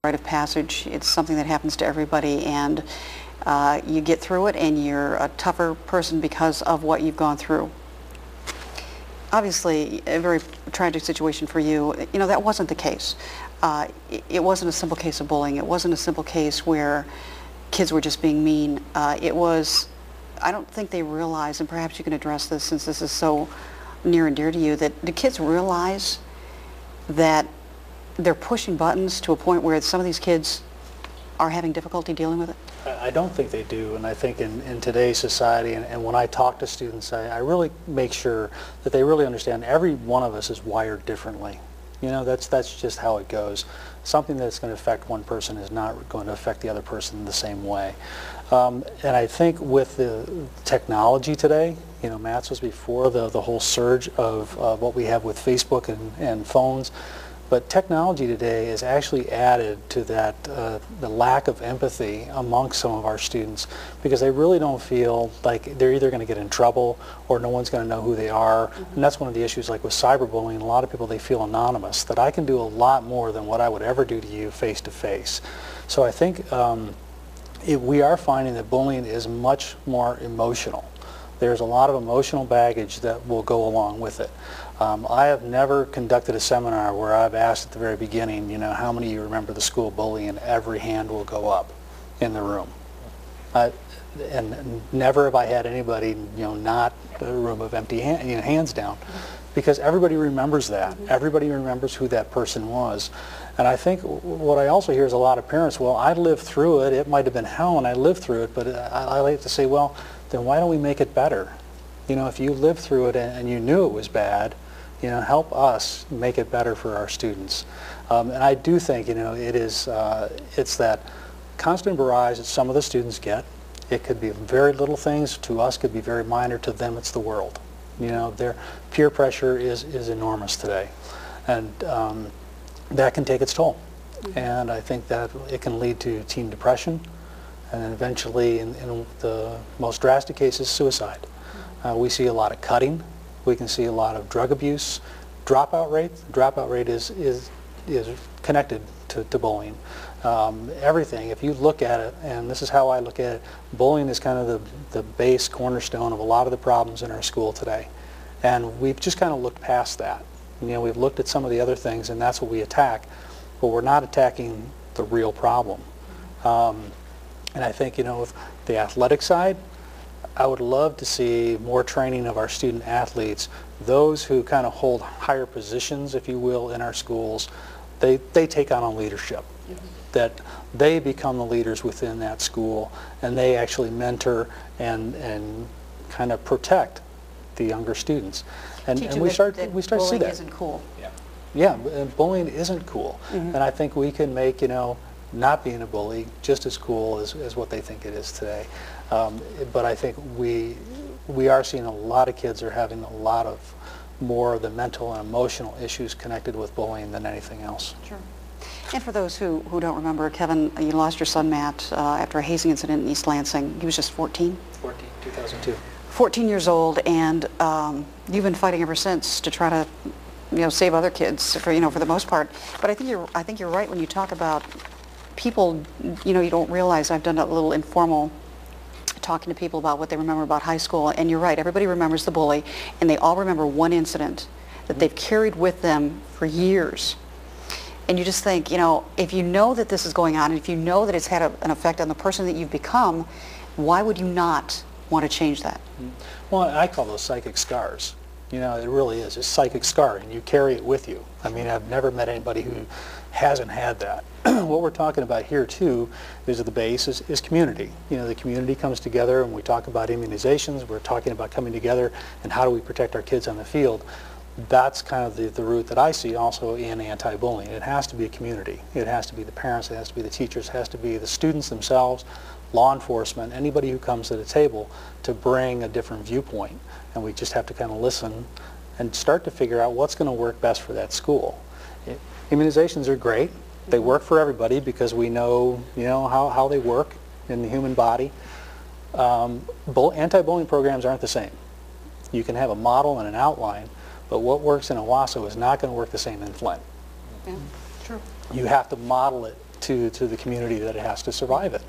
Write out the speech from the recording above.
rite of passage. It's something that happens to everybody, and you get through it, and you're a tougher person because of what you've gone through. Obviously, a very tragic situation for you. You know, that wasn't the case. It wasn't a simple case of bullying. It wasn't a simple case where kids were just being mean. It was, I don't think they realize, and perhaps you can address this since this is so near and dear to you, that do kids realize that they're pushing buttons to a point where some of these kids are having difficulty dealing with it? I don't think they do, and I think in today's society, and when I talk to students, I really make sure that they really understand every one of us is wired differently. You know, that's just how it goes. Something that's going to affect one person is not going to affect the other person the same way. And I think with the technology today, you know, Matt's was before the whole surge of what we have with Facebook and phones. But technology today has actually added to that, the lack of empathy amongst some of our students, because they really don't feel like they're either going to get in trouble or no one's going to know who they are. And that's one of the issues, like with cyberbullying. A lot of people, they feel anonymous, that I can do a lot more than what I would ever do to you face to face. So I think we are finding that bullying is much more emotional. There's a lot of emotional baggage that will go along with it. I have never conducted a seminar where I've asked at the very beginning, you know, how many of you remember the school bully, and every hand will go up in the room. And never have I had anybody, you know, not a room of empty hands down, because everybody remembers that. Everybody remembers who that person was. And I think what I also hear is a lot of parents, well, I lived through it. It might have been hell and I lived through it, but I like to say, well, then why don't we make it better? You know, if you lived through it and you knew it was bad, you know, help us make it better for our students. And I do think, you know, it's that constant barrage that some of the students get. It could be very little things. To us, could be very minor. To them, it's the world. You know, their peer pressure is enormous today. And that can take its toll. And I think that it can lead to teen depression, and then eventually, in the most drastic cases, suicide. We see a lot of cutting. We can see a lot of drug abuse. Dropout rate. The dropout rate is connected to bullying. Everything, if you look at it, and this is how I look at it, bullying is kind of the base cornerstone of a lot of the problems in our school today. And we've just kind of looked past that. You know, we've looked at some of the other things, and that's what we attack, but we're not attacking the real problem. And I think, you know, with the athletic side, I would love to see more training of our student athletes. Those who kind of hold higher positions, if you will, in our schools, they take on leadership. That they become the leaders within that school, and they actually mentor and kind of protect the younger students. And we start to see that. Bullying isn't cool. Yeah, bullying isn't cool. And I think we can make, you know, not being a bully just as cool as what they think it is today. But I think we are seeing a lot of kids are having a lot of more of the mental and emotional issues connected with bullying than anything else. Sure. And for those who don't remember, Kevin, you lost your son Matt after a hazing incident in East Lansing. He was just 14? 14, 2002. 14 years old, and you've been fighting ever since to try to, you know, save other kids for, you know, for the most part. But I think you're right when you talk about people, you know, you don't realize. I've done a little informal talking to people about what they remember about high school, and you're right, everybody remembers the bully, and they all remember one incident that they've carried with them for years. And you just think, you know, if you know that this is going on, and if you know that it's had an effect on the person that you've become, why would you not want to change that? Well, I call those psychic scars. You know, it really is. It's a psychic scar, and you carry it with you. I mean, I've never met anybody who hasn't had that. What we're talking about here, too, is at the base is community. You know, the community comes together, and we talk about immunizations. We're talking about coming together, and how do we protect our kids on the field. That's kind of the route that I see also in anti-bullying. It has to be a community. It has to be the parents, it has to be the teachers, it has to be the students themselves, law enforcement, anybody who comes to the table to bring a different viewpoint. And we just have to kind of listen and start to figure out what's going to work best for that school. Immunizations are great. They work for everybody because we know, you know, how they work in the human body. Anti-bullying programs aren't the same. You can have a model and an outline, but what works in Owasso is not going to work the same in Flint. Yeah, true. You have to model it to the community that it has to survive it.